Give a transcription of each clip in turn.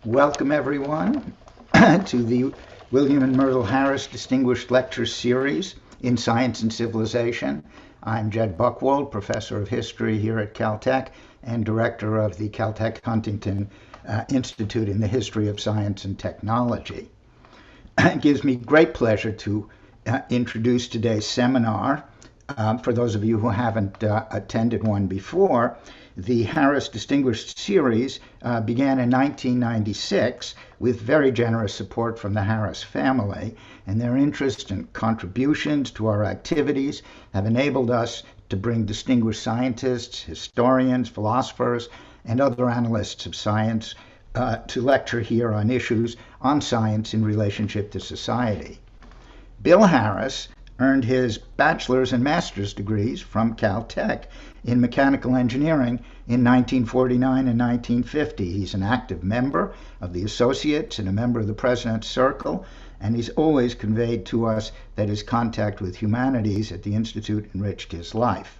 Welcome, everyone, to the William and Myrtle Harris Distinguished Lecture Series in Science and Civilization. I'm Jed Buchwald, Professor of History here at Caltech and Director of the Caltech Huntington Institute in the History of Science and Technology. It gives me great pleasure to introduce today's seminar. For those of you who haven't attended one before, the Harris Distinguished Series began in 1996 with very generous support from the Harris family, and their interest and contributions to our activities have enabled us to bring distinguished scientists, historians, philosophers, and other analysts of science to lecture here on issues on science in relationship to society. Bill Harris earned his bachelor's and master's degrees from Caltech in mechanical engineering in 1949 and 1950. He's an active member of the Associates and a member of the President's Circle, and he's always conveyed to us that his contact with humanities at the Institute enriched his life.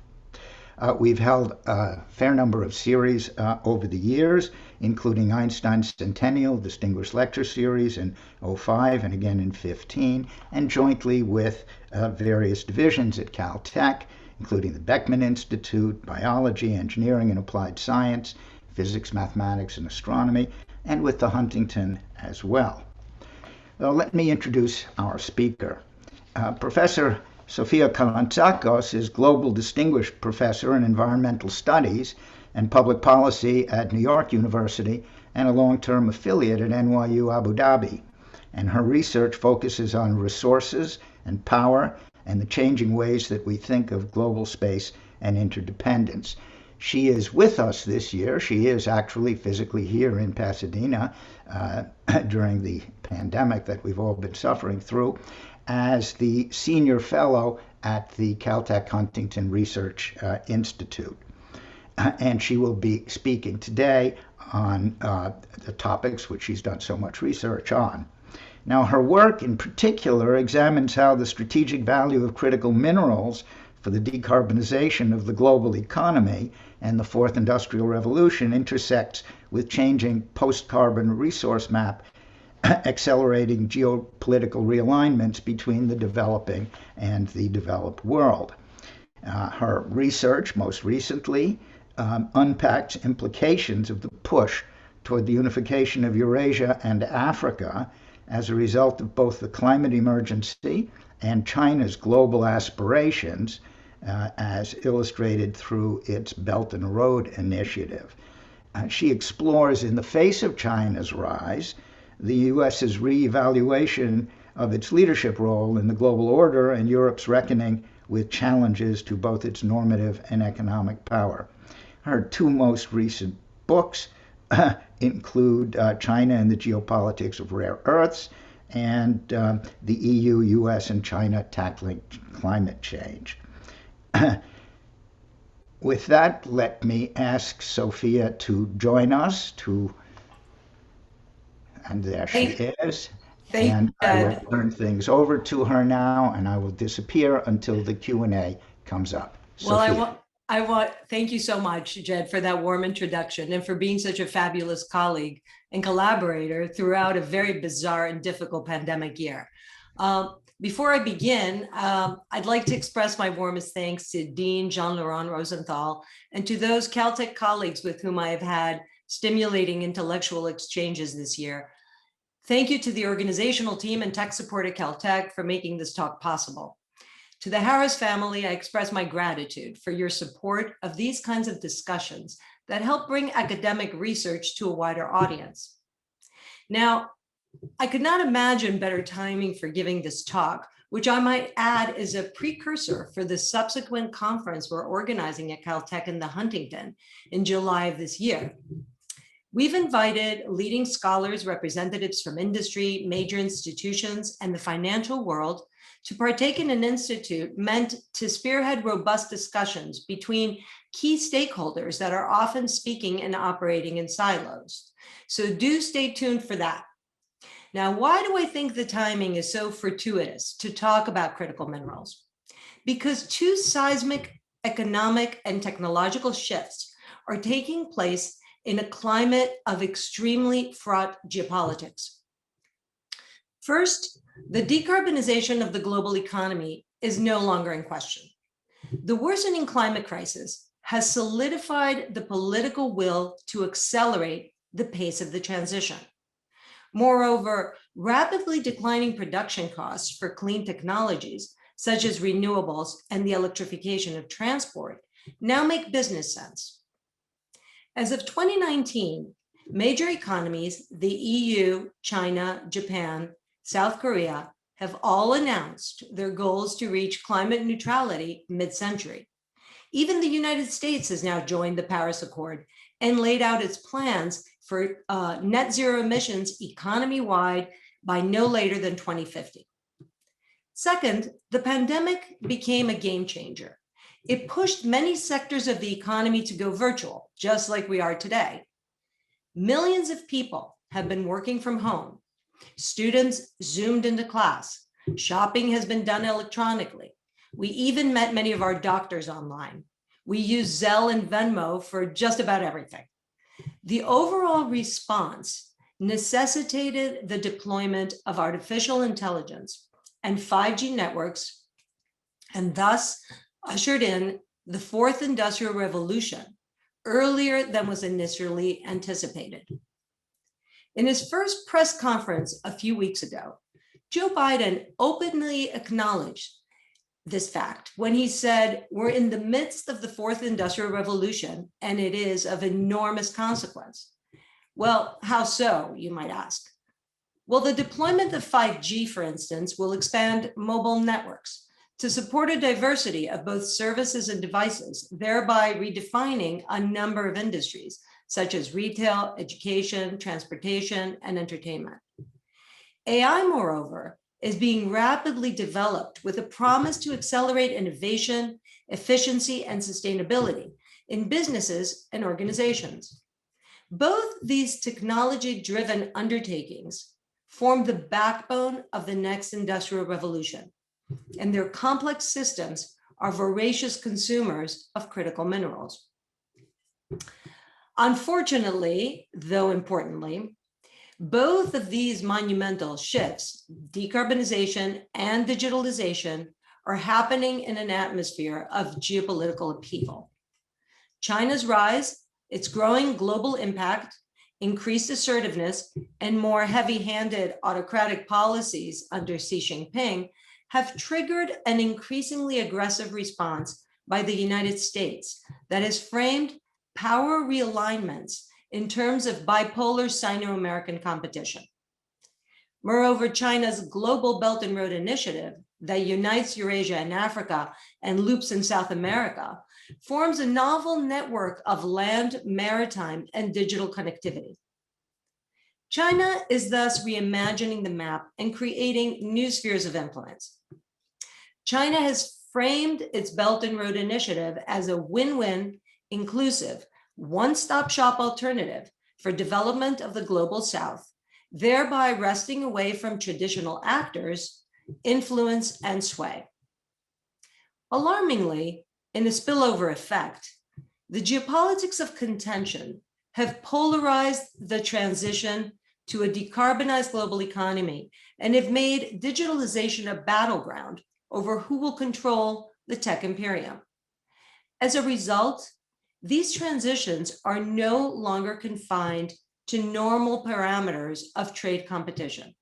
We've held a fair number of series over the years, including Einstein's Centennial Distinguished Lecture Series in 2005 and again in 2015, and jointly with various divisions at Caltech, including the Beckman Institute, Biology, Engineering and Applied Science, Physics, Mathematics, and Astronomy, and with the Huntington as well. Well, let me introduce our speaker. Professor Sophia Kalantzakos is Global Distinguished Professor in Environmental Studies and Public Policy at New York University and a long-term affiliate at NYU Abu Dhabi. And her research focuses on resources and power and the changing ways that we think of global space and interdependence. She is with us this year. She is actually physically here in Pasadena during the pandemic that we've all been suffering through, as the senior fellow at the Caltech Huntington Research Institute. And she will be speaking today on the topics which she's done so much research on. Now, her work in particular examines how the strategic value of critical minerals for the decarbonization of the global economy and the Fourth Industrial Revolution intersects with changing post-carbon resource map, accelerating geopolitical realignments between the developing and the developed world. Her research, most recently, unpacks implications of the push toward the unification of Eurasia and Africa as a result of both the climate emergency and China's global aspirations, as illustrated through its Belt and Road Initiative. She explores, in the face of China's rise, the U.S.'s reevaluation of its leadership role in the global order and Europe's reckoning with challenges to both its normative and economic power. Her two most recent books include China and the Geopolitics of Rare Earths and the EU, U.S., and China Tackling Climate Change. With that, let me ask Sophia to join us and there she is. And I will turn things over to her now, and I will disappear until the Q&A comes up. Well, thank you so much, Jed, for that warm introduction and for being such a fabulous colleague and collaborator throughout a very bizarre and difficult pandemic year. Before I begin, I'd like to express my warmest thanks to Dean Jean-Laurent Rosenthal and to those Caltech colleagues with whom I have had stimulating intellectual exchanges this year. Thank you to the organizational team and tech support at Caltech for making this talk possible. To the Harris family, I express my gratitude for your support of these kinds of discussions that help bring academic research to a wider audience. Now, I could not imagine better timing for giving this talk, which I might add is a precursor for the subsequent conference we're organizing at Caltech in the Huntington in July of this year. We've invited leading scholars, representatives from industry, major institutions, and the financial world to partake in an institute meant to spearhead robust discussions between key stakeholders that are often speaking and operating in silos. So do stay tuned for that. Now, why do I think the timing is so fortuitous to talk about critical minerals? Because two seismic economic and technological shifts are taking place in a climate of extremely fraught geopolitics. First, the decarbonization of the global economy is no longer in question. The worsening climate crisis has solidified the political will to accelerate the pace of the transition. Moreover, rapidly declining production costs for clean technologies, such as renewables and the electrification of transport, now make business sense. As of 2019, major economies, the EU, China, Japan, South Korea, have all announced their goals to reach climate neutrality mid-century. Even the United States has now joined the Paris Accord and laid out its plans for net zero emissions economy-wide by no later than 2050. Second, the pandemic became a game changer. It pushed many sectors of the economy to go virtual, just like we are today. Millions of people have been working from home. Students Zoomed into class. Shopping has been done electronically. We even met many of our doctors online. We use Zelle and Venmo for just about everything. The overall response necessitated the deployment of artificial intelligence and 5G networks, and thus ushered in the fourth industrial revolution earlier than was initially anticipated. In his first press conference a few weeks ago, Joe Biden openly acknowledged this fact when he said, "We're in the midst of the fourth industrial revolution, and it is of enormous consequence." Well, how so, you might ask? Well, the deployment of 5G, for instance, will expand mobile networks to support a diversity of both services and devices, thereby redefining a number of industries, such as retail, education, transportation, and entertainment. AI, moreover, is being rapidly developed with a promise to accelerate innovation, efficiency, and sustainability in businesses and organizations. Both these technology-driven undertakings form the backbone of the next industrial revolution, and their complex systems are voracious consumers of critical minerals. Unfortunately, though importantly, both of these monumental shifts, decarbonization and digitalization, are happening in an atmosphere of geopolitical upheaval. China's rise, its growing global impact, increased assertiveness, and more heavy-handed autocratic policies under Xi Jinping have triggered an increasingly aggressive response by the United States that has framed power realignments in terms of bipolar Sino-American competition. Moreover, China's Global Belt and Road Initiative that unites Eurasia and Africa and loops in South America forms a novel network of land, maritime, and digital connectivity. China is thus reimagining the map and creating new spheres of influence. China has framed its Belt and Road Initiative as a win-win, inclusive, one-stop shop alternative for development of the global South, thereby wresting away from traditional actors, influence, and sway. Alarmingly, in a spillover effect, the geopolitics of contention have polarized the transition to a decarbonized global economy and have made digitalization a battleground over who will control the tech imperium. As a result, these transitions are no longer confined to normal parameters of trade competition.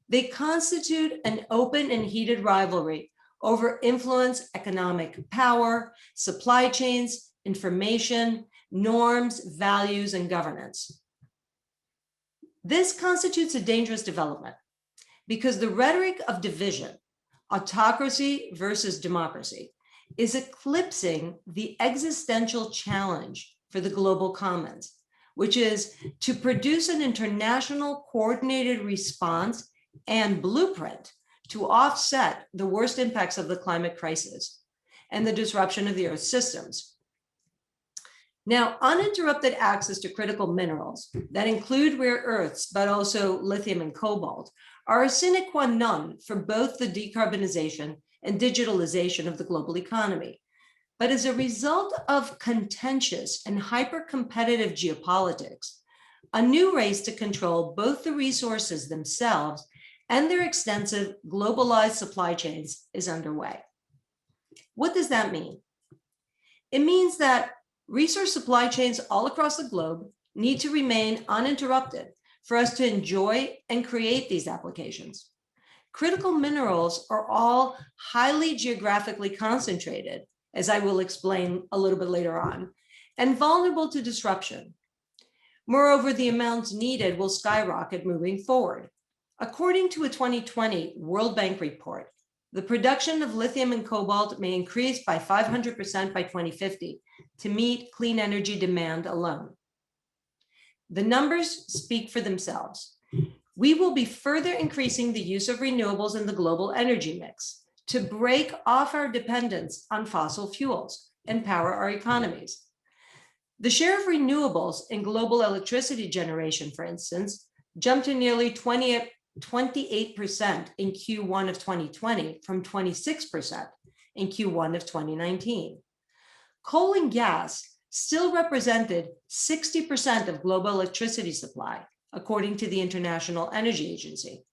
They constitute an open and heated rivalry over influence, economic power, supply chains, information, norms, values, and governance. This constitutes a dangerous development because the rhetoric of division, autocracy versus democracy, is eclipsing the existential challenge for the global commons, which is to produce an international coordinated response and blueprint to offset the worst impacts of the climate crisis and the disruption of the Earth's systems. Now, uninterrupted access to critical minerals that include rare earths, but also lithium and cobalt, are a sine qua non for both the decarbonization and digitalization of the global economy. But as a result of contentious and hyper-competitive geopolitics, a new race to control both the resources themselves and their extensive globalized supply chains is underway. What does that mean? It means that resource supply chains all across the globe need to remain uninterrupted for us to enjoy and create these applications. Critical minerals are all highly geographically concentrated, as I will explain a little bit later on, and vulnerable to disruption. Moreover, the amounts needed will skyrocket moving forward. According to a 2020 World Bank report, the production of lithium and cobalt may increase by 500% by 2050 to meet clean energy demand alone. The numbers speak for themselves. We will be further increasing the use of renewables in the global energy mix to break off our dependence on fossil fuels and power our economies. The share of renewables in global electricity generation, for instance, jumped to nearly 28% in Q1 of 2020 from 26% in Q1 of 2019. Coal and gas still represented 60% of global electricity supply, according to the International Energy Agency.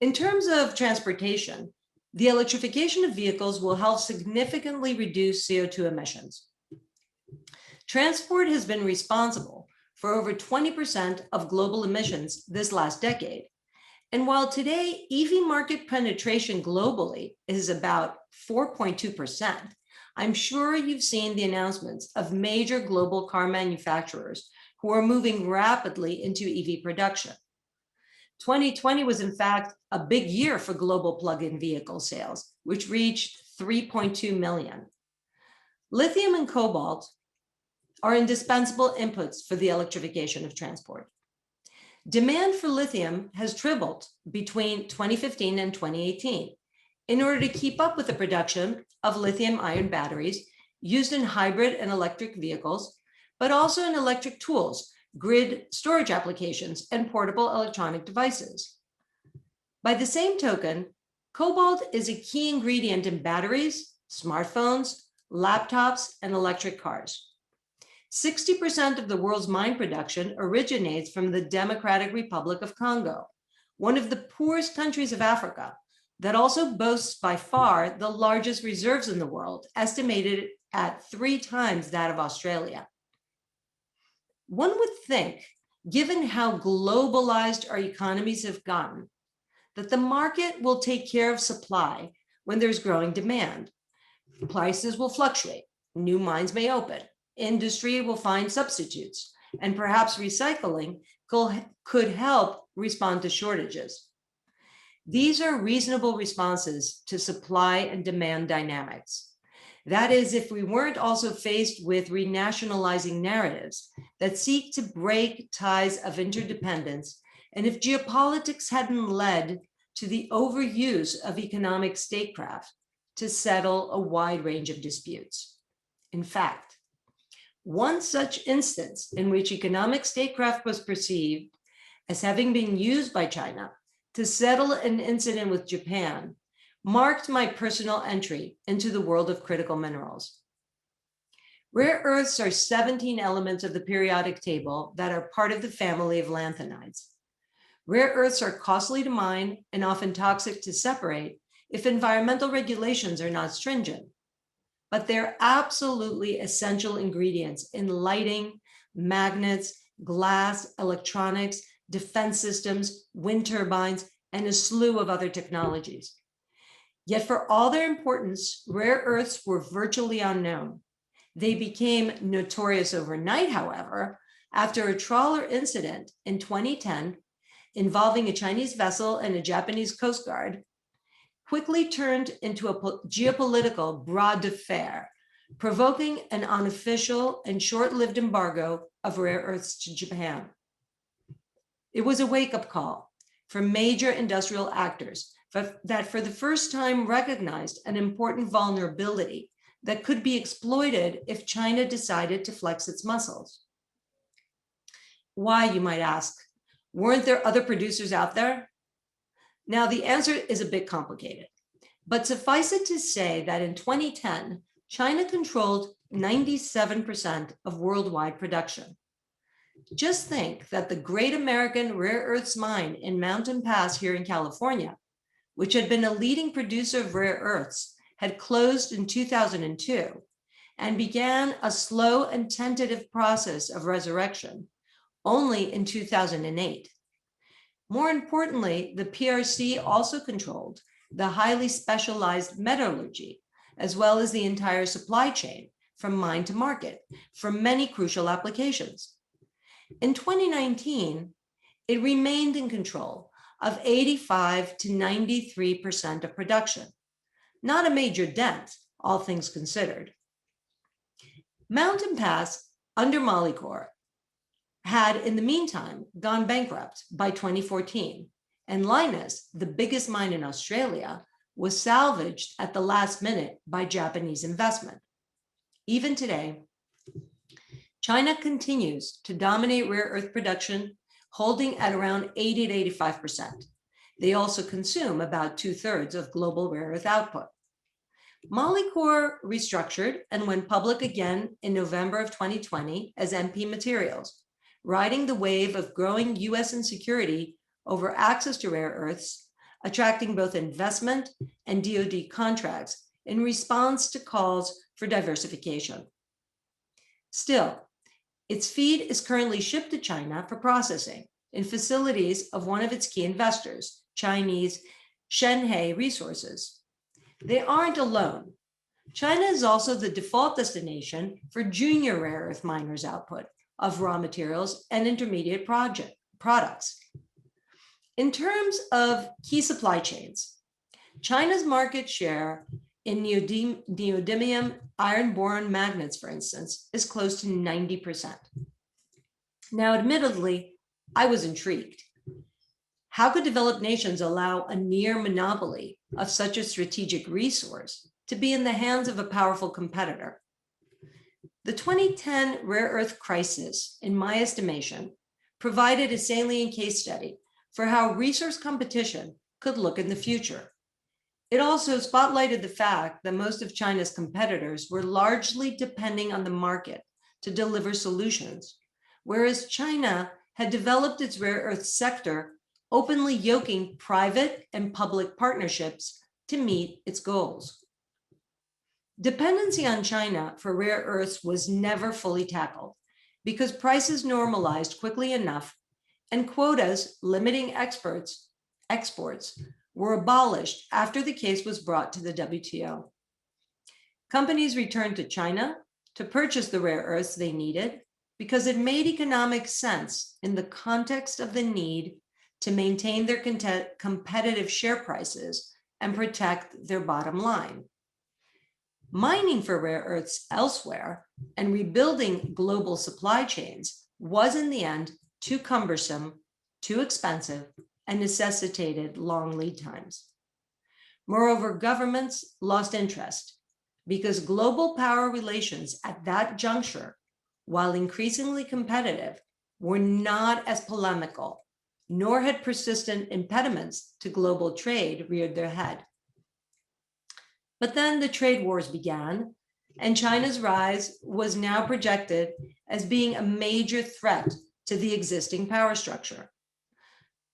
In terms of transportation, the electrification of vehicles will help significantly reduce CO2 emissions. Transport has been responsible for over 20% of global emissions this last decade. And while today EV market penetration globally is about 4.2%, I'm sure you've seen the announcements of major global car manufacturers who are moving rapidly into EV production. 2020 was in fact a big year for global plug-in vehicle sales, which reached 3.2 million. Lithium and cobalt are indispensable inputs for the electrification of transport. Demand for lithium has tripled between 2015 and 2018 in order to keep up with the production of lithium-ion batteries used in hybrid and electric vehicles, but also in electric tools, grid storage applications, and portable electronic devices. By the same token, cobalt is a key ingredient in batteries, smartphones, laptops, and electric cars. 60% of the world's mine production originates from the Democratic Republic of Congo, one of the poorest countries of Africa, that also boasts by far the largest reserves in the world, estimated at 3 times that of Australia. One would think, given how globalized our economies have gotten, that the market will take care of supply when there's growing demand. Prices will fluctuate, new mines may open, industry will find substitutes, and perhaps recycling could help respond to shortages. These are reasonable responses to supply and demand dynamics. That is, if we weren't also faced with renationalizing narratives that seek to break ties of interdependence, and if geopolitics hadn't led to the overuse of economic statecraft to settle a wide range of disputes. In fact, one such instance in which economic statecraft was perceived as having been used by China to settle an incident with Japan marked my personal entry into the world of critical minerals. Rare earths are 17 elements of the periodic table that are part of the family of lanthanides. Rare earths are costly to mine and often toxic to separate if environmental regulations are not stringent, but they're absolutely essential ingredients in lighting, magnets, glass, electronics, defense systems, wind turbines, and a slew of other technologies. Yet for all their importance, rare earths were virtually unknown. They became notorious overnight, however, after a trawler incident in 2010 involving a Chinese vessel and a Japanese Coast Guard quickly turned into a geopolitical bras de fer, provoking an unofficial and short-lived embargo of rare earths to Japan. It was a wake-up call for major industrial actors that for the first time recognized an important vulnerability that could be exploited if China decided to flex its muscles. Why, you might ask? Weren't there other producers out there? Now, the answer is a bit complicated, but suffice it to say that in 2010, China controlled 97% of worldwide production. Just think that the Great American Rare Earths Mine in Mountain Pass here in California, which had been a leading producer of rare earths, had closed in 2002 and began a slow and tentative process of resurrection only in 2008. More importantly, the PRC also controlled the highly specialized metallurgy, as well as the entire supply chain from mine to market for many crucial applications. In 2019, it remained in control of 85 to 93% of production, not a major dent, all things considered. Mountain Pass, under Molycorp, had in the meantime gone bankrupt by 2014, and Lynas, the biggest mine in Australia, was salvaged at the last minute by Japanese investment. Even today, China continues to dominate rare earth production, holding at around 80 to 85%. They also consume about 2/3 of global rare earth output. Molycorp restructured and went public again in November of 2020 as MP Materials, riding the wave of growing US insecurity over access to rare earths, attracting both investment and DoD contracts in response to calls for diversification. Still, its feed is currently shipped to China for processing in facilities of one of its key investors, Chinese Shenhe Resources. They aren't alone. China is also the default destination for junior rare earth miners' output of raw materials and intermediate products. In terms of key supply chains, China's market share in neodymium iron-boron magnets, for instance, is close to 90%. Now, admittedly, I was intrigued. How could developed nations allow a near monopoly of such a strategic resource to be in the hands of a powerful competitor? The 2010 rare earth crisis, in my estimation, provided a salient case study for how resource competition could look in the future. It also spotlighted the fact that most of China's competitors were largely depending on the market to deliver solutions, whereas China had developed its rare earth sector, openly yoking private and public partnerships to meet its goals. Dependency on China for rare earths was never fully tackled because prices normalized quickly enough and quotas limiting exports were abolished after the case was brought to the WTO. Companies returned to China to purchase the rare earths they needed because it made economic sense in the context of the need to maintain their competitive share prices and protect their bottom line. Mining for rare earths elsewhere and rebuilding global supply chains was in the end too cumbersome, too expensive, and necessitated long lead times. Moreover, governments lost interest because global power relations at that juncture, while increasingly competitive, were not as polemical, nor had persistent impediments to global trade reared their head. But then the trade wars began, and China's rise was now projected as being a major threat to the existing power structure.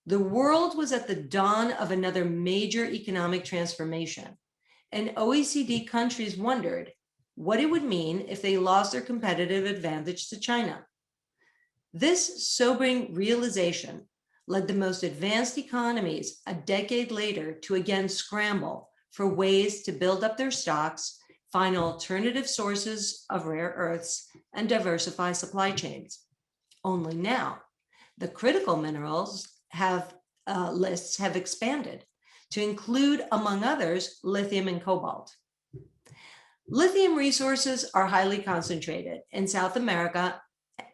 The world was at the dawn of another major economic transformation, and OECD countries wondered what it would mean if they lost their competitive advantage to China. This sobering realization led the most advanced economies a decade later to again scramble for ways to build up their stocks, find alternative sources of rare earths, and diversify supply chains. Only now, the critical minerals lists have expanded to include, among others, lithium and cobalt. Lithium resources are highly concentrated in South America,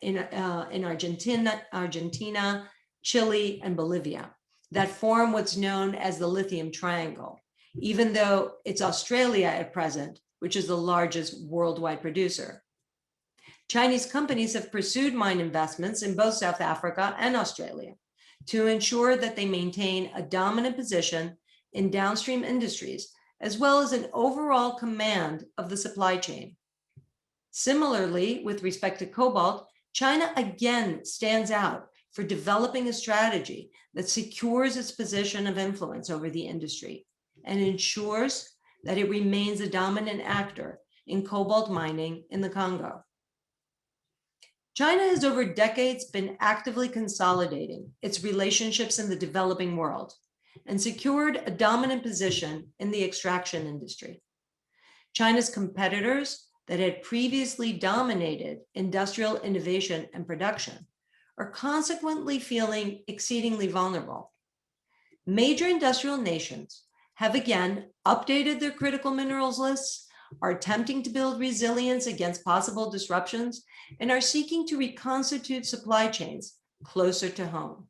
in Argentina, Chile, and Bolivia, that form what's known as the lithium triangle, even though it's Australia at present, which is the largest worldwide producer. Chinese companies have pursued mine investments in both South Africa and Australia to ensure that they maintain a dominant position in downstream industries as well as an overall command of the supply chain. Similarly, with respect to cobalt, China again stands out for developing a strategy that secures its position of influence over the industry and ensures that it remains a dominant actor in cobalt mining in the Congo. China has over decades been actively consolidating its relationships in the developing world and secured a dominant position in the extraction industry. China's competitors that had previously dominated industrial innovation and production are consequently feeling exceedingly vulnerable. Major industrial nations have again updated their critical minerals lists, are attempting to build resilience against possible disruptions, and are seeking to reconstitute supply chains closer to home.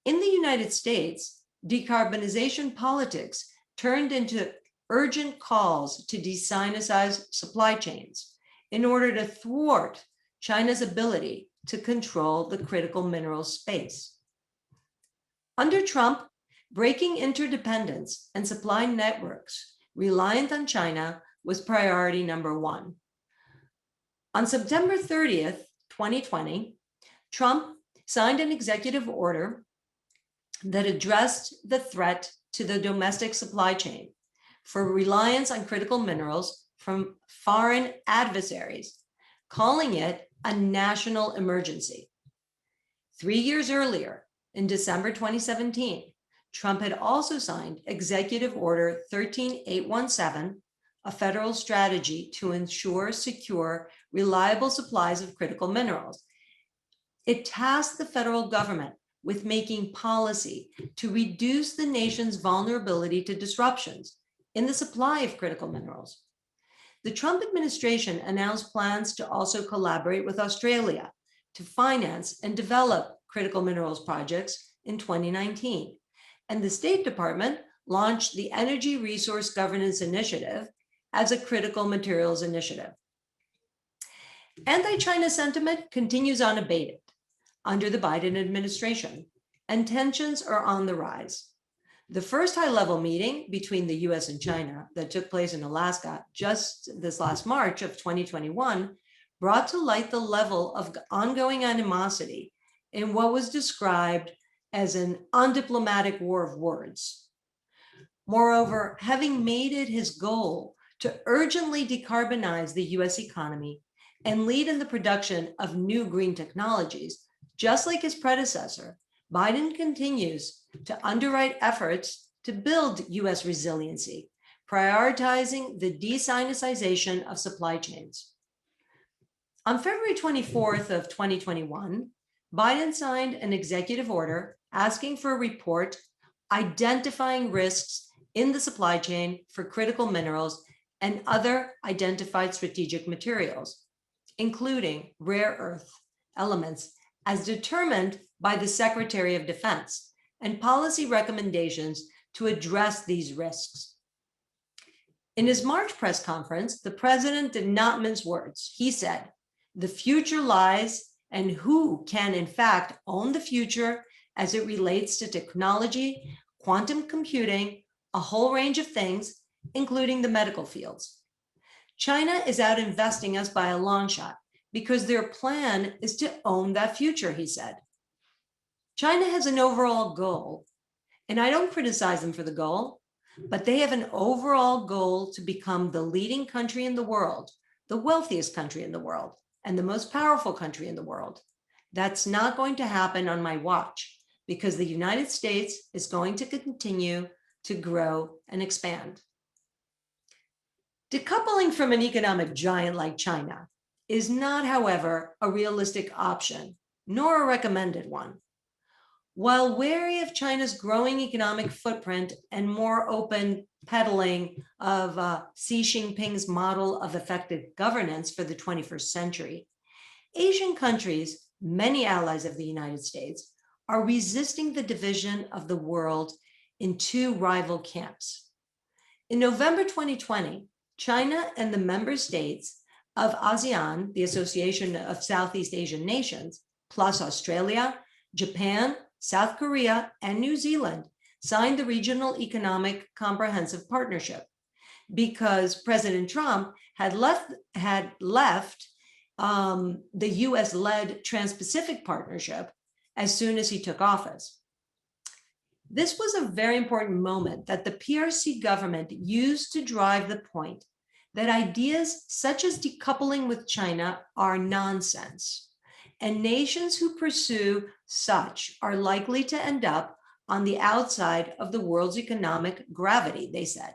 In the United States, decarbonization politics turned into urgent calls to de-Sinicize supply chains in order to thwart China's ability to control the critical minerals space. Under Trump, breaking interdependence and supply networks reliant on China was priority number one. On September 30th, 2020, Trump signed an executive order that addressed the threat to the domestic supply chain for reliance on critical minerals from foreign adversaries, calling it a national emergency. 3 years earlier, in December 2017, Trump had also signed Executive Order 13817, a federal strategy to ensure secure, reliable supplies of critical minerals. It tasked the federal government with making policy to reduce the nation's vulnerability to disruptions in the supply of critical minerals. The Trump administration announced plans to also collaborate with Australia to finance and develop critical minerals projects in 2019. And the State Department launched the Energy Resource Governance Initiative as a critical materials initiative. Anti-China sentiment continues unabated under the Biden administration, and tensions are on the rise. The first high-level meeting between the U.S. and China that took place in Alaska just this last March of 2021 brought to light the level of ongoing animosity in what was described as an undiplomatic war of words. Moreover, having made it his goal to urgently decarbonize the U.S. economy and lead in the production of new green technologies, just like his predecessor, Biden continues to underwrite efforts to build U.S. resiliency, prioritizing the de-Sinicization of supply chains. On February 24th of 2021, Biden signed an executive order asking for a report identifying risks in the supply chain for critical minerals and other identified strategic materials, including rare earth elements, as determined by the Secretary of Defense, and policy recommendations to address these risks. In his March press conference, the president did not mince words. He said, "The future lies, and who can in fact own the future as it relates to technology, quantum computing, a whole range of things, including the medical fields. China is out investing us by a long shot because their plan is to own that future," he said. China has an overall goal, and I don't criticize them for the goal, but they have an overall goal to become the leading country in the world, the wealthiest country in the world, and the most powerful country in the world. That's not going to happen on my watch because the United States is going to continue to grow and expand. Decoupling from an economic giant like China is not, however, a realistic option, nor a recommended one. While wary of China's growing economic footprint and more open peddling of Xi Jinping's model of effective governance for the 21st century, Asian countries, many allies of the United States, are resisting the division of the world in two rival camps. In November 2020, China and the member states of ASEAN, the Association of Southeast Asian Nations, plus Australia, Japan, South Korea, and New Zealand, signed the Regional Economic Comprehensive Partnership because President Trump had left the US-led Trans-Pacific Partnership as soon as he took office. This was a very important moment that the PRC government used to drive the point that ideas such as decoupling with China are nonsense, and nations who pursue such are likely to end up on the outside of the world's economic gravity, they said.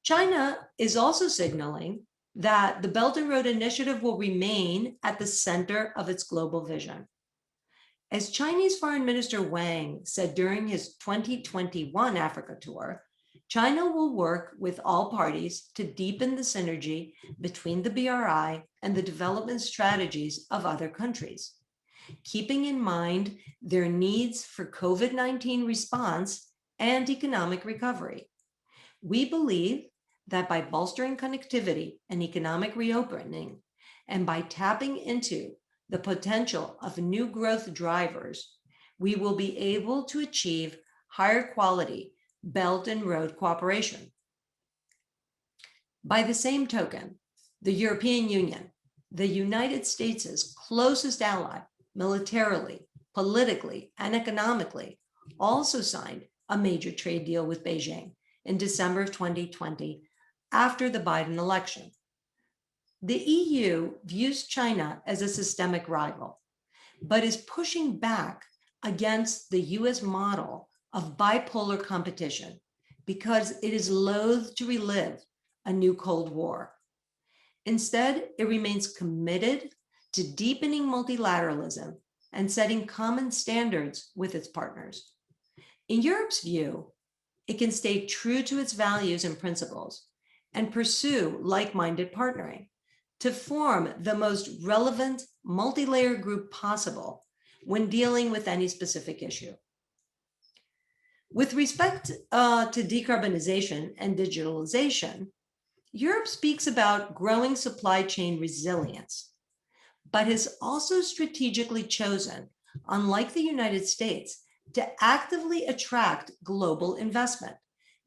China is also signaling that the Belt and Road Initiative will remain at the center of its global vision. As Chinese Foreign Minister Wang said during his 2021 Africa tour, China will work with all parties to deepen the synergy between the BRI and the development strategies of other countries, keeping in mind their needs for COVID-19 response and economic recovery. We believe that by bolstering connectivity and economic reopening, and by tapping into the potential of new growth drivers, we will be able to achieve higher quality Belt and Road cooperation. By the same token, the European Union, the United States' closest ally, militarily, politically, and economically, also signed a major trade deal with Beijing in December of 2020 after the Biden election. The EU views China as a systemic rival, but is pushing back against the US model of bipolar competition because it is loath to relive a new Cold War. Instead, it remains committed to deepening multilateralism and setting common standards with its partners. In Europe's view, it can stay true to its values and principles and pursue like-minded partnering to form the most relevant multi-layer group possible when dealing with any specific issue. With respect to decarbonization and digitalization, Europe speaks about growing supply chain resilience, but has also strategically chosen, unlike the United States, to actively attract global investment,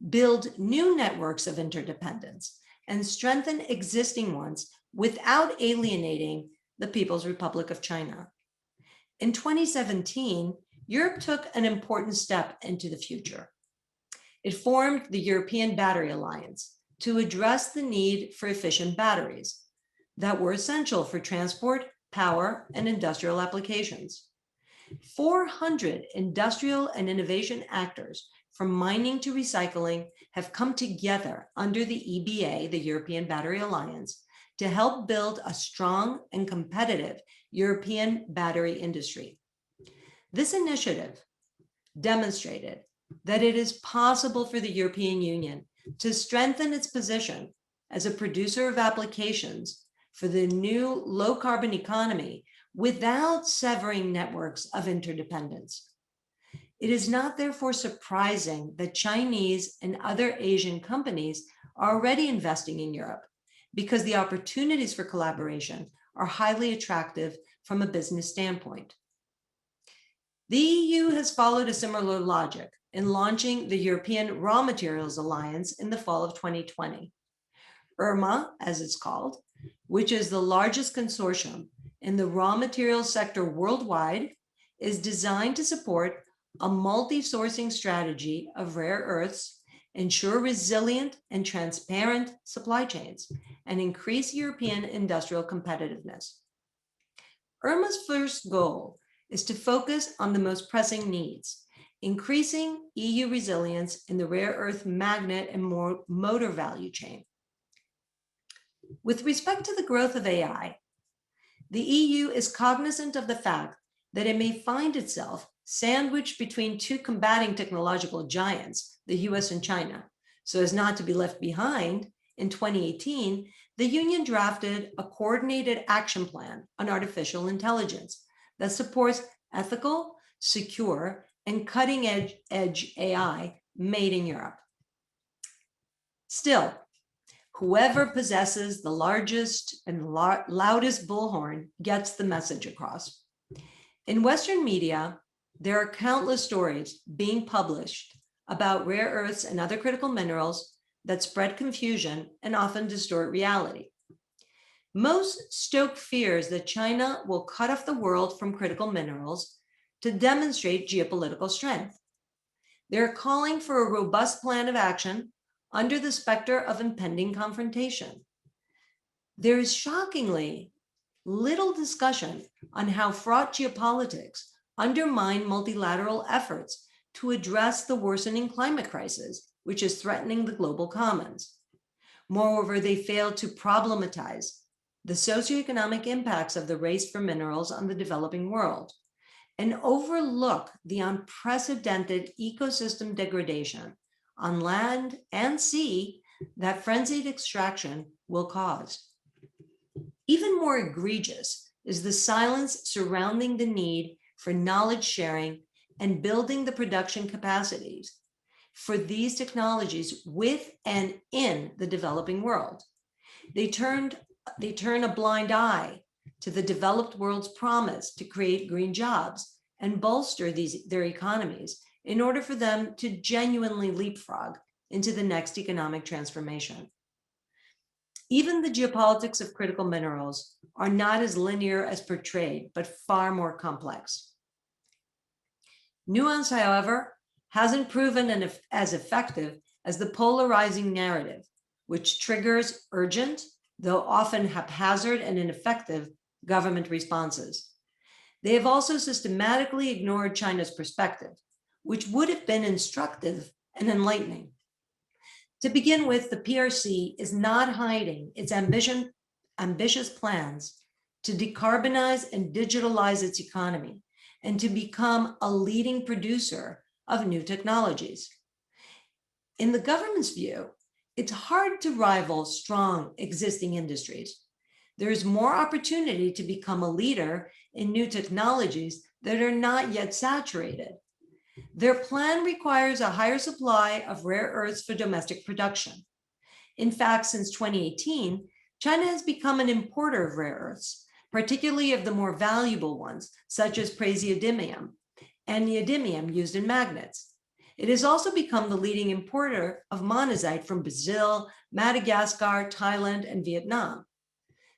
build new networks of interdependence, and strengthen existing ones without alienating the People's Republic of China. In 2017, Europe took an important step into the future. It formed the European Battery Alliance to address the need for efficient batteries that were essential for transport, power, and industrial applications. 400 industrial and innovation actors from mining to recycling have come together under the EBA, the European Battery Alliance, to help build a strong and competitive European battery industry. This initiative demonstrated that it is possible for the European Union to strengthen its position as a producer of applications for the new low-carbon economy without severing networks of interdependence. It is not therefore surprising that Chinese and other Asian companies are already investing in Europe, because the opportunities for collaboration are highly attractive from a business standpoint. The EU has followed a similar logic in launching the European Raw Materials Alliance in the fall of 2020. IRMA, as it's called, which is the largest consortium in the raw materials sector worldwide, is designed to support a multi-sourcing strategy of rare earths, ensure resilient and transparent supply chains, and increase European industrial competitiveness. IRMA's first goal is to focus on the most pressing needs, increasing EU resilience in the rare earth magnet and motor value chain. With respect to the growth of AI, the EU is cognizant of the fact that it may find itself sandwiched between two combating technological giants, the US and China. So as not to be left behind, in 2018, the Union drafted a coordinated action plan on artificial intelligence that supports ethical, secure, and cutting-edge AI made in Europe. Still, whoever possesses the largest and loudest bullhorn gets the message across. In Western media, there are countless stories being published about rare earths and other critical minerals that spread confusion and often distort reality. Most stoke fears that China will cut off the world from critical minerals to demonstrate geopolitical strength. They're calling for a robust plan of action under the specter of impending confrontation. There is shockingly little discussion on how fraught geopolitics undermine multilateral efforts to address the worsening climate crisis, which is threatening the global commons. Moreover, they fail to problematize the socioeconomic impacts of the race for minerals on the developing world and overlook the unprecedented ecosystem degradation on land and sea that frenzied extraction will cause. Even more egregious is the silence surrounding the need for knowledge sharing and building the production capacities for these technologies with and in the developing world. They turn a blind eye to the developed world's promise to create green jobs and bolster their economies in order for them to genuinely leapfrog into the next economic transformation. Even the geopolitics of critical minerals are not as linear as portrayed, but far more complex. Nuance, however, hasn't proven as effective as the polarizing narrative, which triggers urgent, though often haphazard and ineffective, government responses. They have also systematically ignored China's perspective, which would have been instructive and enlightening. To begin with, the PRC is not hiding its ambitious plans to decarbonize and digitalize its economy and to become a leading producer of new technologies. In the government's view, it's hard to rival strong existing industries. There is more opportunity to become a leader in new technologies that are not yet saturated. Their plan requires a higher supply of rare earths for domestic production. In fact, since 2018, China has become an importer of rare earths, particularly of the more valuable ones, such as praseodymium and neodymium used in magnets. It has also become the leading importer of monazite from Brazil, Madagascar, Thailand, and Vietnam.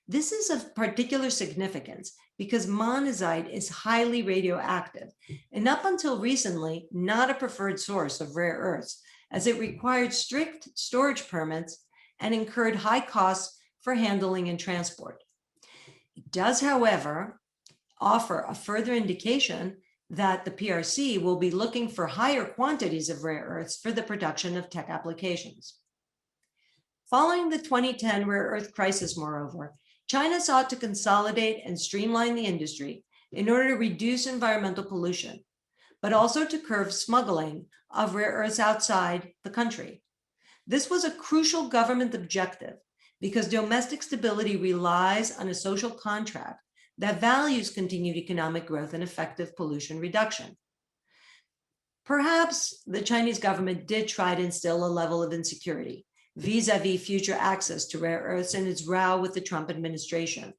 This is of particular significance because monazite is highly radioactive and up until recently not a preferred source of rare earths, as it required strict storage permits and incurred high costs for handling and transport. It does, however, offer a further indication that the PRC will be looking for higher quantities of rare earths for the production of tech applications. Following the 2010 rare earth crisis, moreover, China sought to consolidate and streamline the industry in order to reduce environmental pollution, but also to curb smuggling of rare earths outside the country. This was a crucial government objective because domestic stability relies on a social contract that values continued economic growth and effective pollution reduction. Perhaps the Chinese government did try to instill a level of insecurity vis-a-vis future access to rare earths in its row with the Trump administration.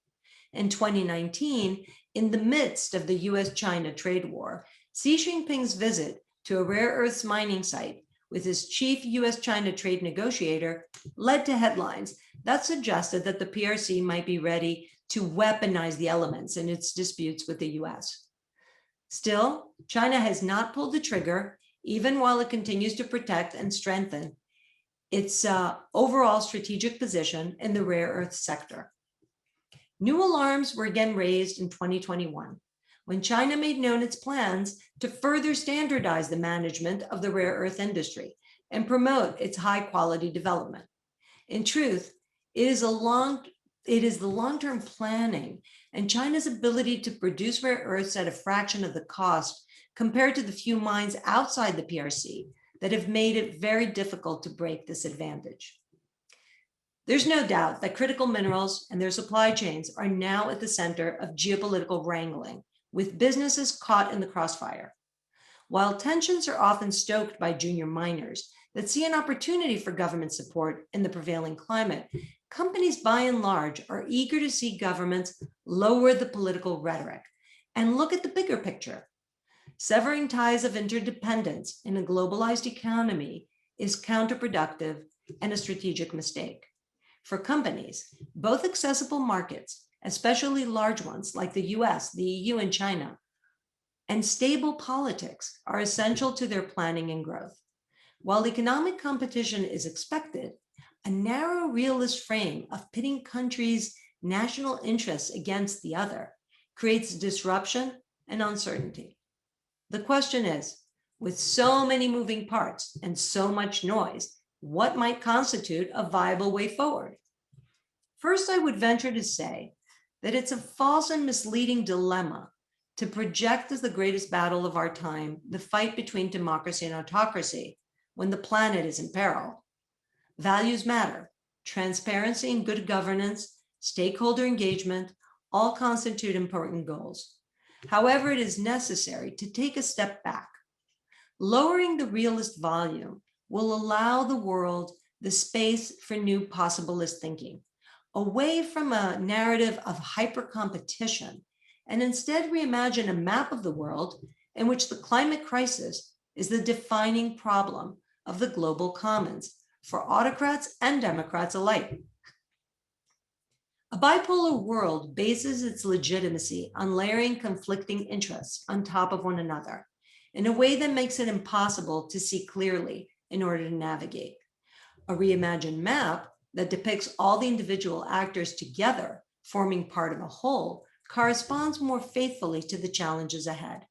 In 2019, in the midst of the U.S. China trade war, Xi Jinping's visit to a rare earths mining site with his chief U.S. China trade negotiator led to headlines that suggested that the PRC might be ready to weaponize the elements in its disputes with the U.S. Still, China has not pulled the trigger, even while it continues to protect and strengthen its overall strategic position in the rare earth sector. New alarms were again raised in 2021 when China made known its plans to further standardize the management of the rare earth industry and promote its high quality development. In truth, it is the long-term planning and China's ability to produce rare earths at a fraction of the cost compared to the few mines outside the PRC that have made it very difficult to break this advantage. There's no doubt that critical minerals and their supply chains are now at the center of geopolitical wrangling, with businesses caught in the crossfire. While tensions are often stoked by junior miners that see an opportunity for government support in the prevailing climate, companies by and large are eager to see governments lower the political rhetoric and look at the bigger picture. Severing ties of interdependence in a globalized economy is counterproductive and a strategic mistake. For companies, both accessible markets, especially large ones like the US, the EU, and China, and stable politics are essential to their planning and growth. While economic competition is expected, a narrow realist frame of pitting countries' national interests against the other creates disruption and uncertainty. The question is, with so many moving parts and so much noise, what might constitute a viable way forward? First, I would venture to say that it's a false and misleading dilemma to project as the greatest battle of our time the fight between democracy and autocracy when the planet is in peril. Values matter. Transparency and good governance, stakeholder engagement, all constitute important goals. However, it is necessary to take a step back. Lowering the realist volume will allow the world the space for new possibilist thinking, away from a narrative of hyper-competition, and instead reimagine a map of the world in which the climate crisis is the defining problem of the global commons for autocrats and democrats alike. A bipolar world bases its legitimacy on layering conflicting interests on top of one another in a way that makes it impossible to see clearly in order to navigate. A reimagined map that depicts all the individual actors together forming part of a whole corresponds more faithfully to the challenges ahead.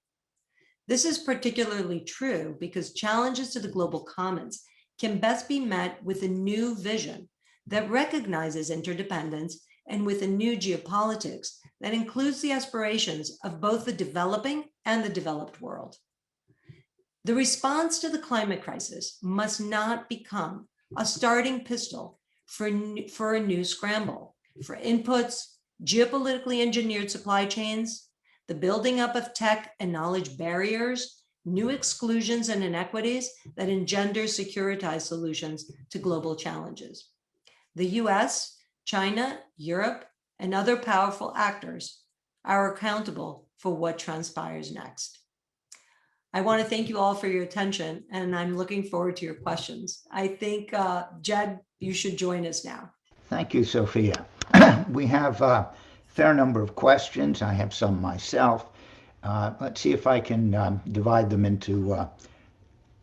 This is particularly true because challenges to the global commons can best be met with a new vision that recognizes interdependence and with a new geopolitics that includes the aspirations of both the developing and the developed world. The response to the climate crisis must not become a starting pistol for a new scramble, for inputs, geopolitically engineered supply chains, the building up of tech and knowledge barriers, new exclusions and inequities that engender securitized solutions to global challenges. The US, China, Europe, and other powerful actors are accountable for what transpires next. I want to thank you all for your attention, and I'm looking forward to your questions. I think, Jed, you should join us now. Thank you, Sophia. We have a fair number of questions. I have some myself. Let's see if I can divide them into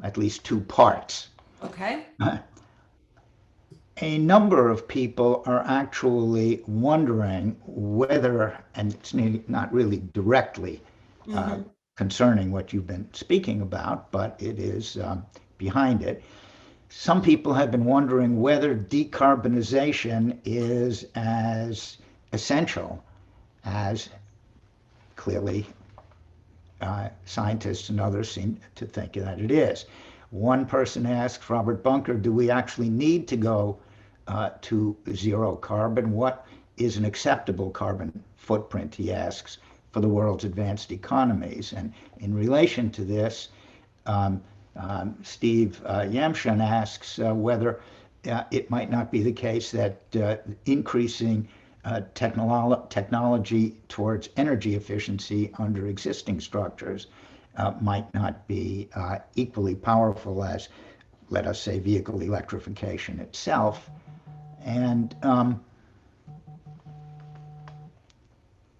at least two parts. Okay. A number of people are actually wondering whether, and it's not really directly concerning what you've been speaking about, but it is behind it. Some people have been wondering whether decarbonization is as essential as clearly scientists and others seem to think that it is. One person asked Robert Bunker, do we actually need to go to zero carbon? What is an acceptable carbon footprint, he asks, for the world's advanced economies? And in relation to this, Steve Yamshan asks whether it might not be the case that increasing technology towards energy efficiency under existing structures might not be equally powerful as, let us say, vehicle electrification itself. And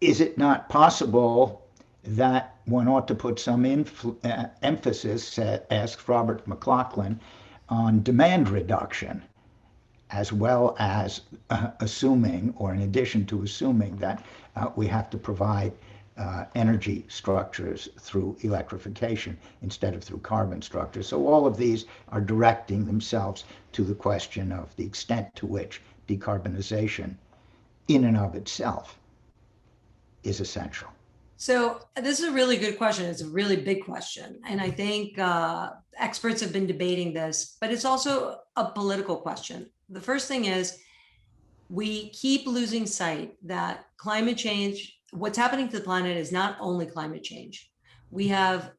is it not possible that one ought to put some emphasis, asks Robert McLaughlin, on demand reduction, as well as assuming, or in addition to assuming, that we have to provide energy structures through electrification instead of through carbon structures. So all of these are directing themselves to the question of the extent to which decarbonization in and of itself is essential. So this is a really good question. It's a really big question. And I think experts have been debating this, but it's also a political question. The first thing is we keep losing sight that climate change, what's happening to the planet is not only climate change. We have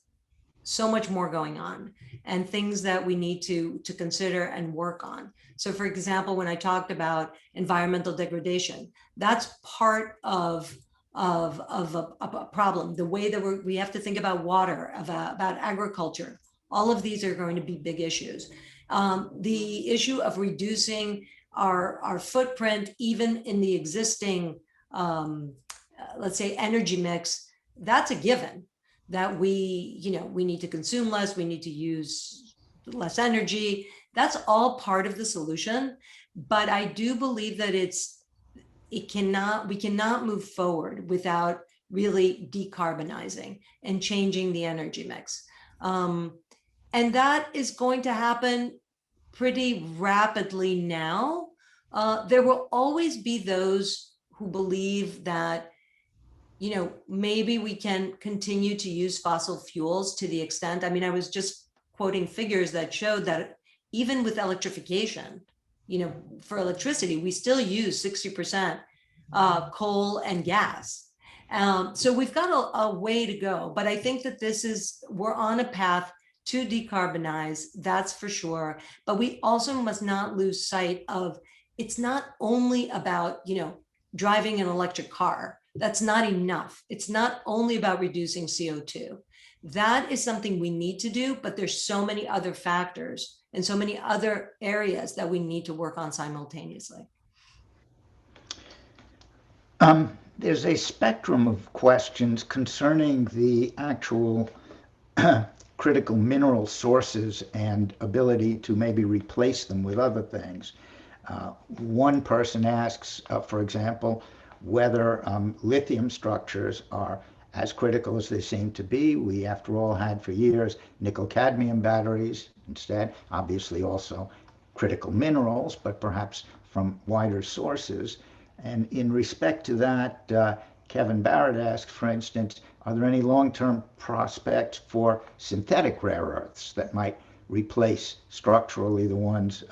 so much more going on and things that we need to consider and work on. So for example, when I talked about environmental degradation, that's part of of a problem, the way that we have to think about water, about agriculture. All of these are going to be big issues. The issue of reducing our footprint, even in the existing, let's say, energy mix, that's a given, that we need to consume less, we need to use less energy. That's all part of the solution. But I do believe that we cannot move forward without really decarbonizing and changing the energy mix. And that is going to happen pretty rapidly now. There will always be those who believe that, maybe we can continue to use fossil fuels to the extent, I was just quoting figures that showed that even with electrification, for electricity, we still use 60% coal and gas. So we've got a way to go, but I think that we're on a path to decarbonize, that's for sure. But we also must not lose sight of, it's not only about, driving an electric car. That's not enough. It's not only about reducing CO2. That is something we need to do, but there's so many other factors and so many other areas that we need to work on simultaneously. There's a spectrum of questions concerning the actual critical mineral sources and ability to maybe replace them with other things. One person asks, for example, whether lithium structures are as critical as they seem to be. We, after all, had for years nickel-cadmium batteries instead, obviously also critical minerals, but perhaps from wider sources. And in respect to that, Kevin Barrett asked, for instance, are there any long-term prospects for synthetic rare earths that might replace structurally the ones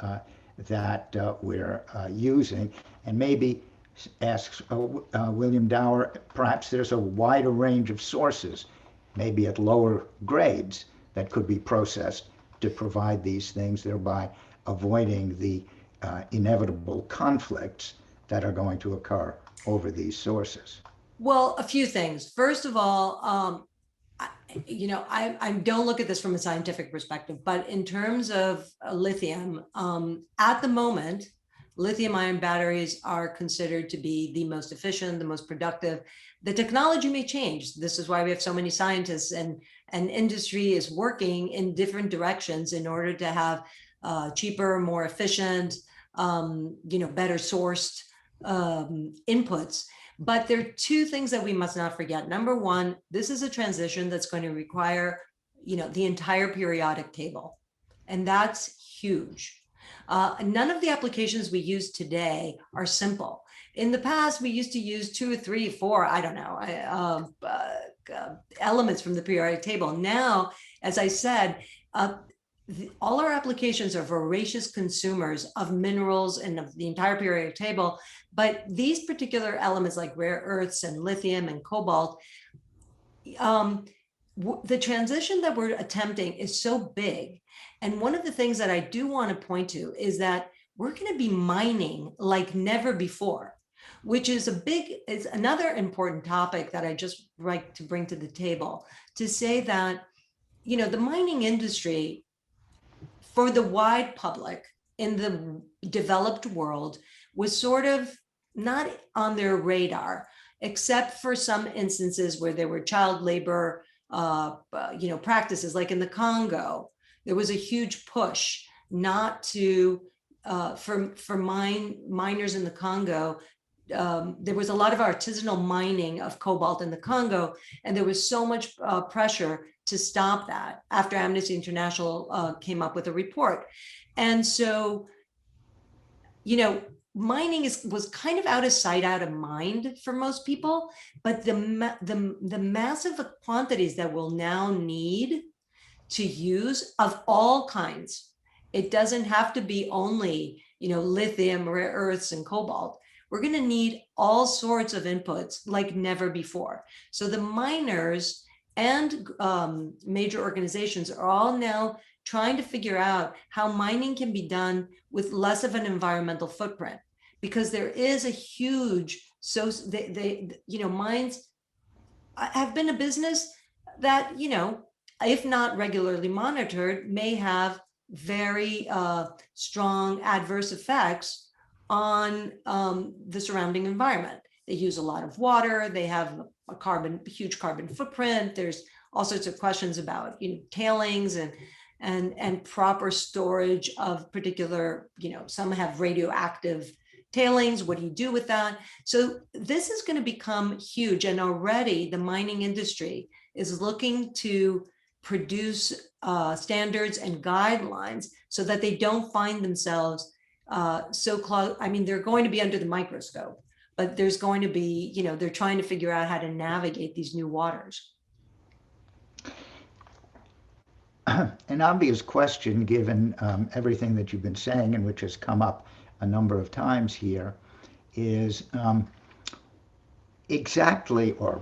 that we're using? And maybe asks William Dower, perhaps there's a wider range of sources, maybe at lower grades, that could be processed to provide these things, thereby avoiding the inevitable conflicts that are going to occur over these sources. Well, a few things. First of all, I don't look at this from a scientific perspective, but in terms of lithium, at the moment, lithium-ion batteries are considered to be the most efficient, the most productive. The technology may change. This is why we have so many scientists, and industry is working in different directions in order to have cheaper, more efficient, better sourced inputs. But there are two things that we must not forget. Number one, this is a transition that's going to require, the entire periodic table, and that's huge. None of the applications we use today are simple. In the past, we used to use 2 or 3, 4, I don't know, elements from the periodic table. Now, as I said, all our applications are voracious consumers of minerals and of the entire periodic table, but these particular elements like rare earths and lithium and cobalt, the transition that we're attempting is so big. And one of the things that I do want to point to is that we're going to be mining like never before, which is another important topic that I just like to bring to the table, to say that, the mining industry, for the wide public in the developed world, was sort of not on their radar, except for some instances where there were child labor, practices, like in the Congo. There was a huge push not to, for miners in the Congo. There was a lot of artisanal mining of cobalt in the Congo, and there was so much pressure to stop that after Amnesty International came up with a report. And so, mining was kind of out of sight, out of mind for most people, but the massive quantities that we'll now need to use of all kinds. It doesn't have to be only, lithium, rare earths, and cobalt. We're going to need all sorts of inputs like never before. So the miners and major organizations are all now trying to figure out how mining can be done with less of an environmental footprint, because there is a huge So mines have been a business that, if not regularly monitored, may have very strong adverse effects on the surrounding environment. They use a lot of water. They have a huge carbon footprint. There's all sorts of questions about tailings and proper storage of particular, some have radioactive tailings. What do you do with that? So this is going to become huge, and already the mining industry is looking to produce standards and guidelines so that they don't find themselves so close. I mean, they're going to be under the microscope, but there's going to be, they're trying to figure out how to navigate these new waters. An obvious question, given everything that you've been saying and which has come up a number of times here, is exactly, or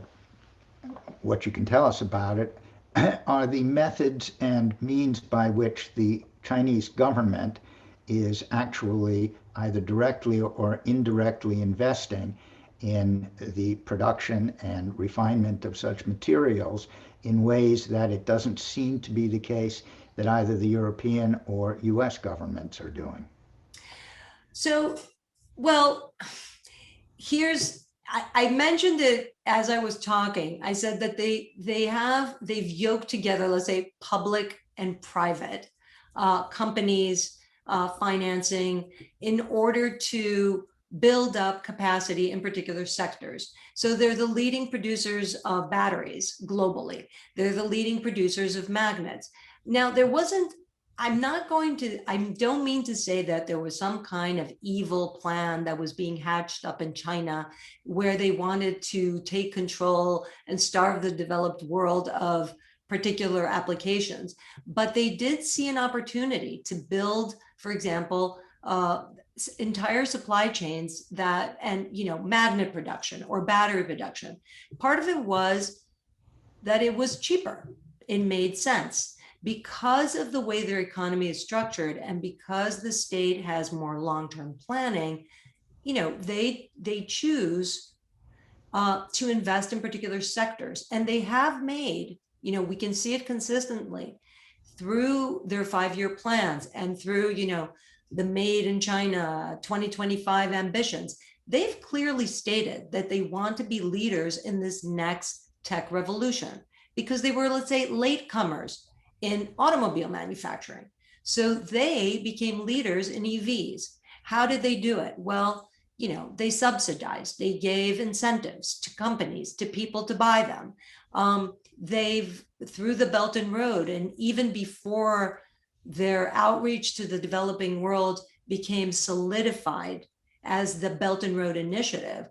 what you can tell us about it, are the methods and means by which the Chinese government is actually either directly or indirectly investing in the production and refinement of such materials in ways that it doesn't seem to be the case that either the European or U.S. governments are doing. So, well, I mentioned it as I was talking. I said that they've yoked together, let's say, public and private companies, financing, in order to build up capacity in particular sectors. So they're the leading producers of batteries globally. They're the leading producers of magnets. Now, I don't mean to say that there was some kind of evil plan that was being hatched up in China where they wanted to take control and starve the developed world of particular applications. But they did see an opportunity to build, for example, entire supply chains magnet production or battery production. Part of it was that it was cheaper. It made sense. Because of the way their economy is structured and because the state has more long-term planning, they choose to invest in particular sectors. And they have made, we can see it consistently through their 5-year plans and through, the Made in China 2025 ambitions. They've clearly stated that they want to be leaders in this next tech revolution because they were, let's say, latecomers in automobile manufacturing. So they became leaders in EVs. How did they do it? Well, they subsidized, they gave incentives to companies, to people to buy them. They've, through the Belt and Road, and even before their outreach to the developing world became solidified as the Belt and Road Initiative,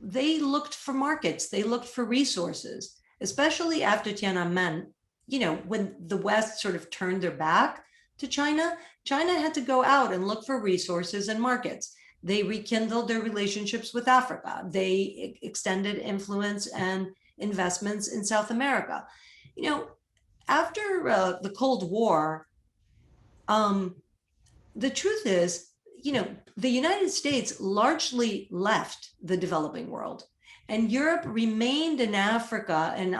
they looked for markets, they looked for resources, especially after Tiananmen. When the West sort of turned their back to China, China had to go out and look for resources and markets. They rekindled their relationships with Africa. They extended influence and investments in South America. After the Cold War, the truth is, the United States largely left the developing world. And Europe remained in Africa and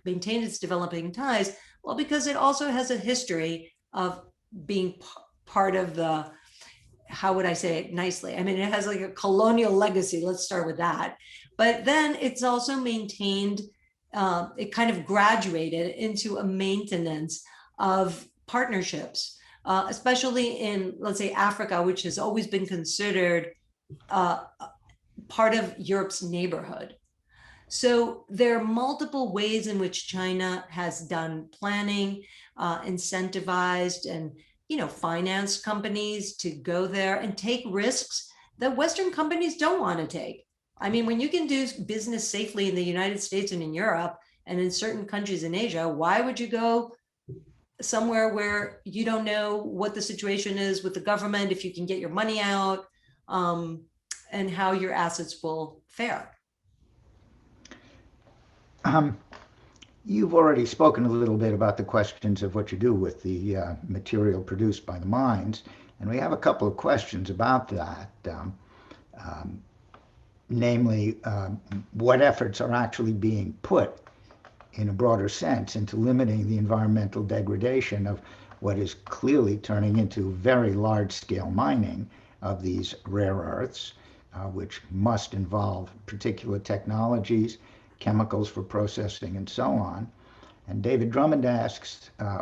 maintained its developing ties, well, because it also has a history of being part of the, how would I say it nicely? I mean, it has like a colonial legacy. Let's start with that. But then it's also maintained, it kind of graduated into a maintenance of partnerships, especially in, let's say, Africa, which has always been considered part of Europe's neighborhood. So there are multiple ways in which China has done planning, incentivized and, financed companies to go there and take risks that Western companies don't want to take. I mean, when you can do business safely in the United States and in Europe and in certain countries in Asia, why would you go somewhere where you don't know what the situation is with the government, if you can get your money out, and how your assets will fare? You've already spoken a little bit about the questions of what you do with the material produced by the mines, and we have a couple of questions about that. namely what efforts are actually being put in a broader sense into limiting the environmental degradation of what is clearly turning into very large-scale mining of these rare earths, which must involve particular technologies, chemicals for processing, and so on. And David Drummond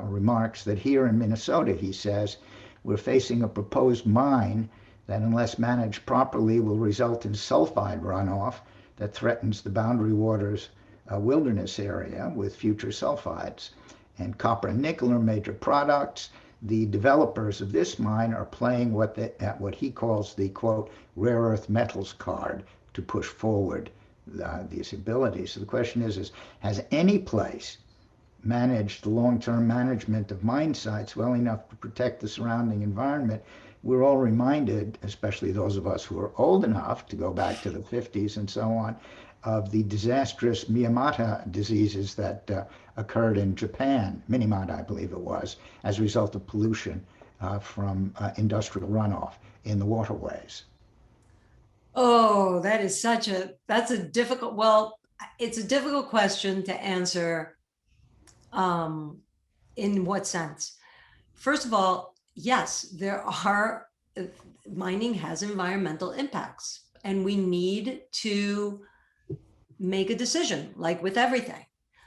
remarks that here in Minnesota, he says, we're facing a proposed mine that, unless managed properly, will result in sulfide runoff that threatens the Boundary Waters wilderness area with future sulfides. And copper and nickel are major products. The developers of this mine are playing what he calls the, quote, rare earth metals card to push forward these abilities. So the question is, has any place managed the long-term management of mine sites well enough to protect the surrounding environment? We're all reminded, especially those of us who are old enough to go back to the 50s and so on, of the disastrous Miyamata diseases that occurred in Japan, Minamata, I believe it was, as a result of pollution from industrial runoff in the waterways. Oh, that's a difficult, well, it's a difficult question to answer. In what sense? First of all, yes, mining has environmental impacts, and we need to make a decision, like with everything.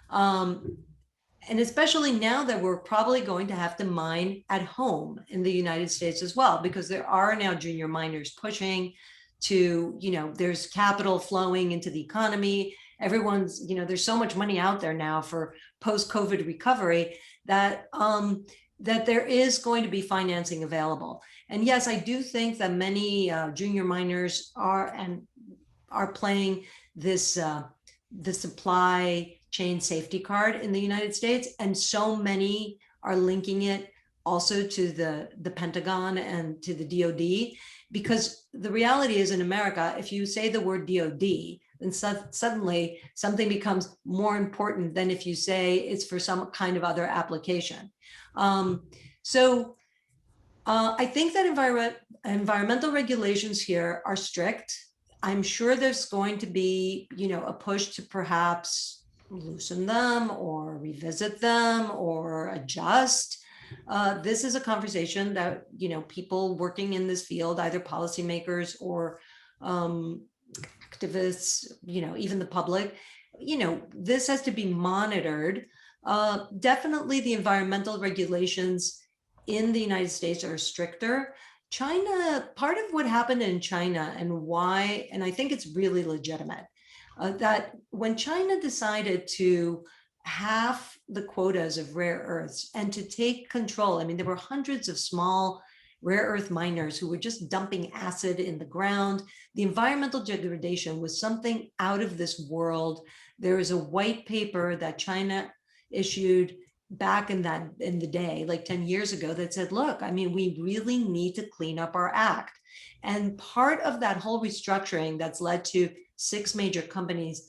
And especially now that we're probably going to have to mine at home in the United States as well, because there are now junior miners pushing to, there's capital flowing into the economy. Everyone's, there's so much money out there now for post-COVID recovery that that there is going to be financing available. And yes, I do think that many junior miners are playing this the supply chain safety card in the United States, and so many are linking it also to the Pentagon and to the DoD, because the reality is in America, if you say the word DoD, then suddenly something becomes more important than if you say it's for some kind of other application. I think that environmental regulations here are strict. I'm sure there's going to be, a push to perhaps loosen them or revisit them or adjust. This is a conversation that, people working in this field, either policymakers or activists, even the public, this has to be monitored. Definitely the environmental regulations in the United States are stricter. China, part of what happened in China and why, and I think it's really legitimate, that when China decided to halve the quotas of rare earths and to take control, there were hundreds of small rare earth miners who were just dumping acid in the ground. The environmental degradation was something out of this world. There is a white paper that China issued back in the day, like 10 years ago, that said, look, we really need to clean up our act. And part of that whole restructuring that's led to 6 major companies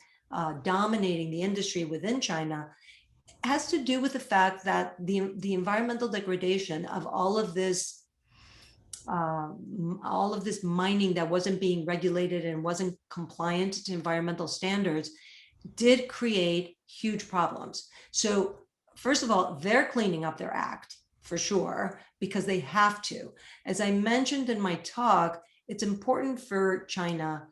dominating the industry within China has to do with the fact that the environmental degradation of all of this mining that wasn't being regulated and wasn't compliant to environmental standards did create huge problems. So first of all, they're cleaning up their act for sure, because they have to. As I mentioned in my talk, it's important for China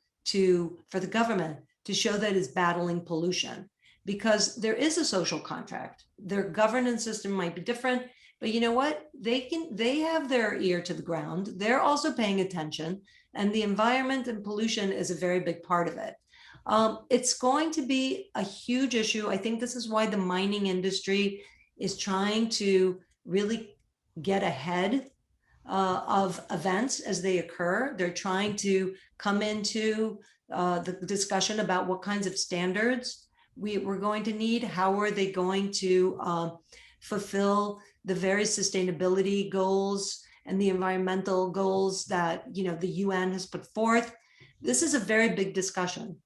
for the government to show that it's battling pollution, because there is a social contract. Their governance system might be different, but you know what? They have their ear to the ground. They're also paying attention, and the environment and pollution is a very big part of it. It's going to be a huge issue. I think this is why the mining industry is trying to really get ahead of events as they occur. They're trying to come into the discussion about what kinds of standards we're going to need. How are they going to fulfill the various sustainability goals and the environmental goals that the UN has put forth? This is a very big discussion,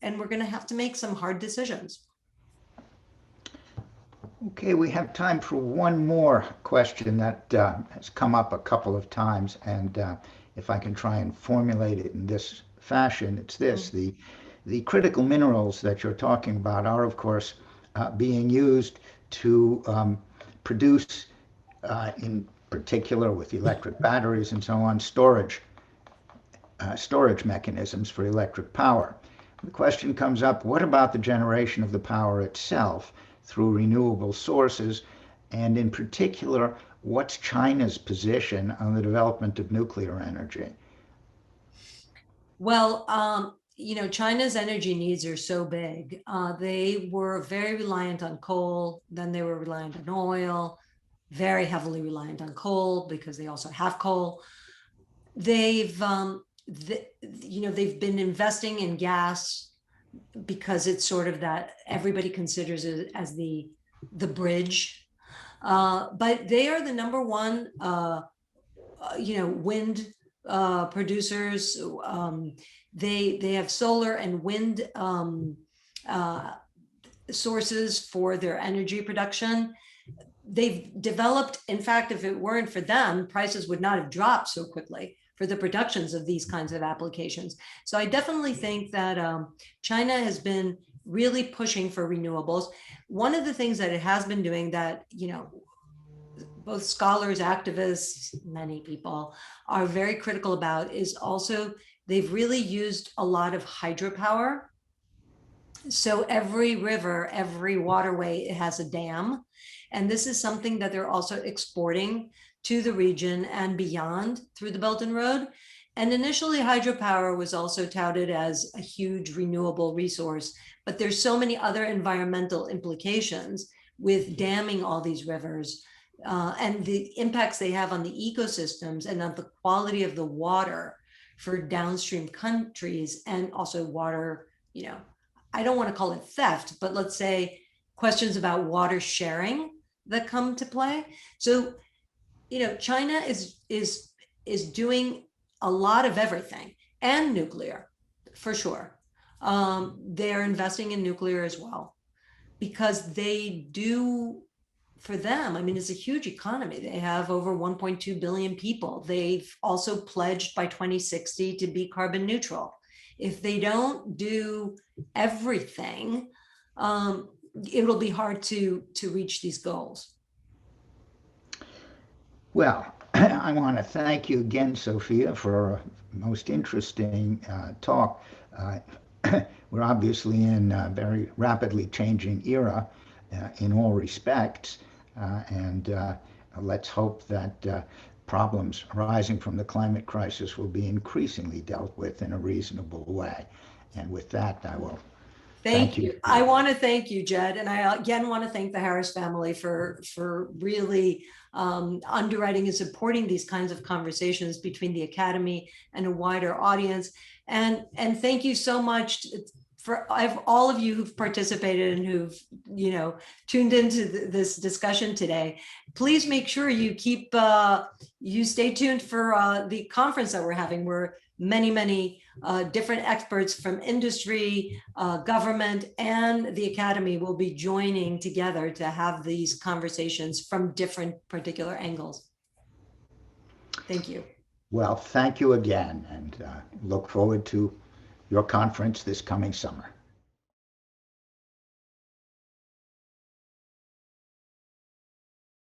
and we're going to have to make some hard decisions. Okay, we have time for one more question that has come up a couple of times, and if I can try and formulate it in this fashion. It's this: the critical minerals that you're talking about are, of course, being used to produce, in particular with electric batteries and so on, storage mechanisms for electric power. The question comes up, what about the generation of the power itself through renewable sources? And in particular, what's China's position on the development of nuclear energy? Well, China's energy needs are so big. They were very reliant on coal, then they were reliant on oil, very heavily reliant on coal because they also have coal. They've been investing in gas because it's sort of that everybody considers it as the bridge. But they are the number one, wind producers. They have solar and wind sources for their energy production. They've developed, in fact, if it weren't for them, prices would not have dropped so quickly for the productions of these kinds of applications. So I definitely think that China has been really pushing for renewables. One of the things that it has been doing that, both scholars, activists, many people are very critical about is also they've really used a lot of hydropower. So every river, every waterway, it has a dam. And this is something that they're also exporting to the region and beyond through the Belt and Road. And initially hydropower was also touted as a huge renewable resource, but there's so many other environmental implications with damming all these rivers and the impacts they have on the ecosystems and on the quality of the water for downstream countries, and also water, I don't want to call it theft, but let's say questions about water sharing that come to play. So, China is doing a lot of everything, and nuclear, for sure. They're investing in nuclear as well, because they do, for them, it's a huge economy. They have over 1.2 billion people. They've also pledged by 2060 to be carbon neutral. If they don't do everything, it'll be hard to reach these goals. Well, I want to thank you again, Sophia, for a most interesting talk. We're obviously in a very rapidly changing era in all respects, and let's hope that problems arising from the climate crisis will be increasingly dealt with in a reasonable way. And with that, I will thank you. I want to thank you, Jed, and I again want to thank the Harris family for really underwriting and supporting these kinds of conversations between the Academy and a wider audience. And thank you so much for all of you who've participated and who've tuned into this discussion today. Please make sure you you stay tuned for the conference that we're having, where many different experts from industry, government, and the Academy will be joining together to have these conversations from different particular angles. Thank you. Well, thank you again, and look forward to your conference this coming summer.